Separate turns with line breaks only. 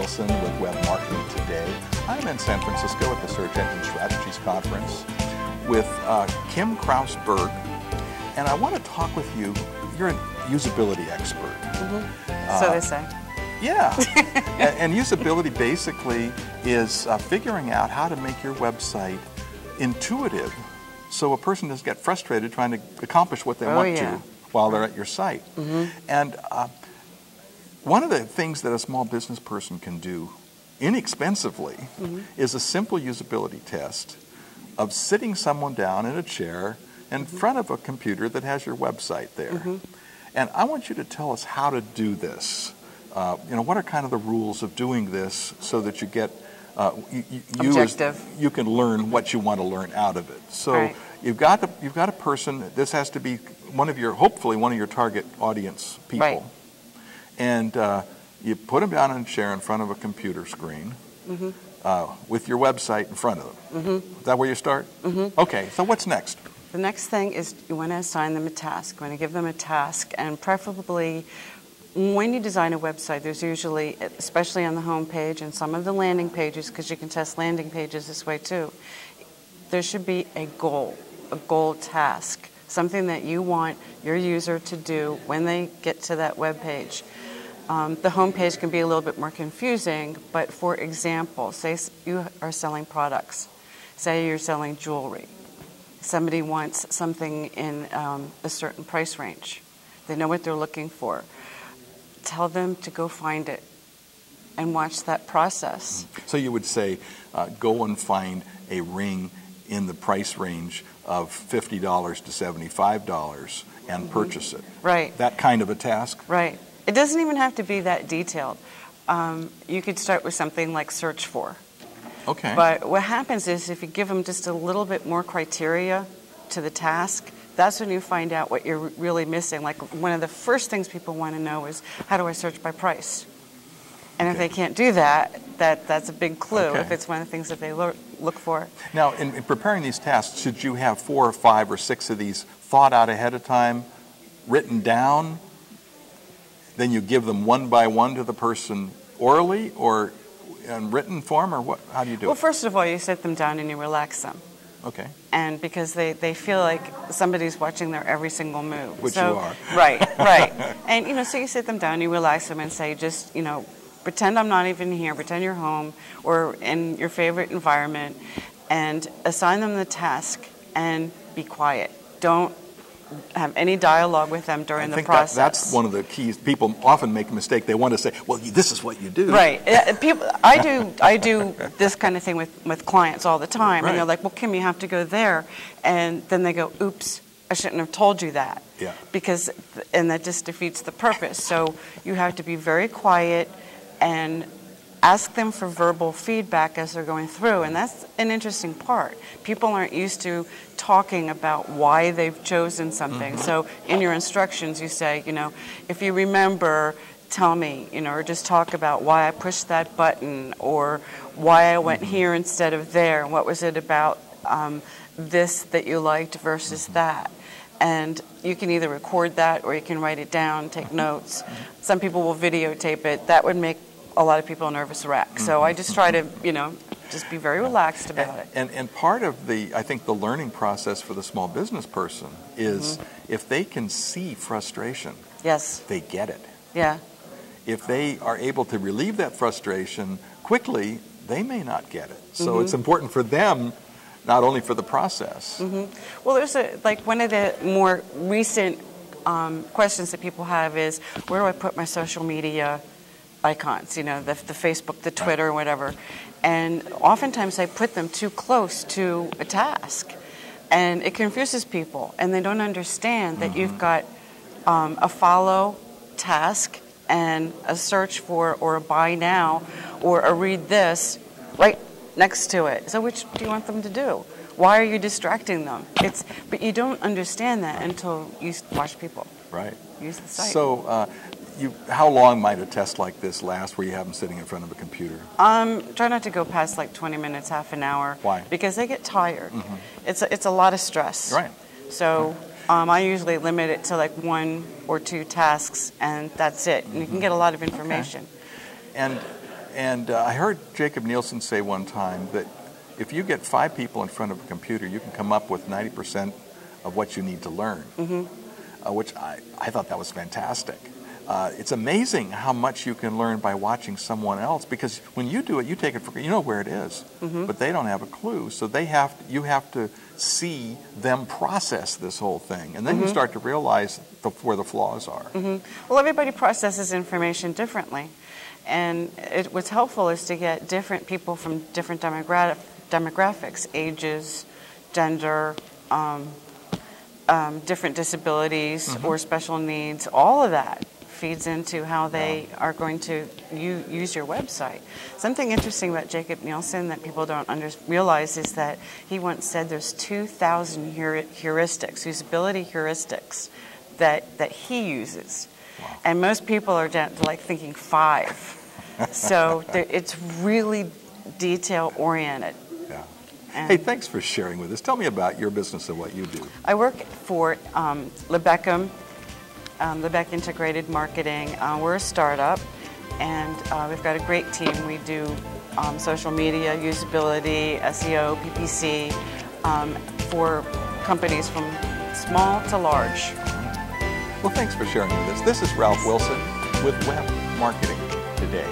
Nielsen with Web Marketing Today. I'm in San Francisco at the Search Engine Strategies Conference with Kim Krause Berg, and I want to talk with you. You're a usability expert.
So they say.
Yeah, and usability basically is figuring out how to make your website intuitive so a person doesn't get frustrated trying to accomplish what they want to while they're at your site. And one of the things that a small business person can do inexpensively is a simple usability test of sitting someone down in a chair in front of a computer that has your website there. And I want you to tell us how to do this. What are kind of the rules of doing this so that you get you can learn what you want to learn out of it. So you've got a person. This has to be hopefully one of your target audience people, and you put them down in a chair in front of a computer screen with your website in front of them. Is that where you start? Okay. So what's next?
The next thing is you want to assign them a task. You want to give them a task, and preferably, when you design a website, there's usually, especially on the home page and some of the landing pages, because you can test landing pages this way too, there should be a goal task, something that you want your user to do when they get to that web page. The home page can be a little bit more confusing, but for example, say you are selling products. Say you're selling jewelry. Somebody wants something in a certain price range. They know what they're looking for. Tell them to go find it and watch that process. So
you would say, go and find a ring in the price range of $50 to $75 and purchase it.
Right.
That kind of a task?
Right. It doesn't even have to be that detailed. You could start with something like search for.
Okay.
But what happens is if you give them just a little bit more criteria to the task, that's when you find out what you're really missing. Like one of the first things people want to know is, how do I search by price? And if they can't do that, that's a big clue if it's one of the things that they look for.
Now, in preparing these tasks, should you have 4 or 5 or 6 of these thought out ahead of time, written down? Then you give them one by one to the person orally or in written form, or what? How do you do it?
Well, first of all, you sit them down and you relax them.
Okay.
And because they feel like somebody's watching their every single move.
Which you are.
Right. And, so you sit them down, you relax them and say, just, pretend I'm not even here, pretend you're home or in your favorite environment, and assign them the task and be quiet. Don't have any dialogue with them during the process.
That's one of the keys. People often make a mistake. They want to say, well, this is what you do.
Right. I do this kind of thing with clients all the time. And they're like, well, Kim, you have to go there. And then they go, oops, I shouldn't have told you that.
Yeah.
And that just defeats the purpose. So you have to be very quiet and ask them for verbal feedback as they're going through, and that's an interesting part. People aren't used to talking about why they've chosen something. So in your instructions you say, if you remember, tell me, or just talk about why I pushed that button or why I went here instead of there, and what was it about this that you liked versus that. And you can either record that or you can write it down, take notes. Some people will videotape it. That would make a lot of people a nervous wreck. So I just try to, just be very relaxed about it.
And part of I think the learning process for the small business person is if they can see frustration, they get it.
Yeah.
If they are able to relieve that frustration quickly, they may not get it. So it's important for them, not only for the process.
Well, there's one of the more recent questions that people have is, where do I put my social media icons, the Facebook, the Twitter, whatever. And oftentimes I put them too close to a task. And it confuses people. And they don't understand that you've got a follow task and a search for or a buy now or a read this right next to it. So which do you want them to do? Why are you distracting them? But you don't understand that until you watch people use the site.
So how long might a test like this last where you have them sitting in front of a computer?
Try not to go past 20 minutes, half an hour.
Why?
Because they get tired. It's a lot of stress.
Right.
So I usually limit it to 1 or 2 tasks, and that's it. And you can get a lot of information.
And And I heard Jacob Nielsen say one time that if you get 5 people in front of a computer, you can come up with 90% of what you need to learn, which I thought that was fantastic. It's amazing how much you can learn by watching someone else, because when you do it, you take it for granted. You know where it is, but they don't have a clue. So you have to see them process this whole thing, and then you start to realize where the flaws are.
Well, everybody processes information differently, and what's helpful is to get different people from different demographics, ages, gender, different disabilities or special needs. All of that feeds into how they are going to use your website. Something interesting about Jacob Nielsen that people don't realize is that he once said there's 2,000 heuristics, usability heuristics, that he uses. And most people are down to like thinking 5. So it's really detail-oriented.
Hey, thanks for sharing with us. Tell me about your business and what you do.
I work for Lebeck Integrated Marketing. We're a startup, and we've got a great team. We do social media, usability, SEO, PPC for companies from small to large.
Well, thanks for sharing with us. This is Ralph Wilson with Web Marketing Today.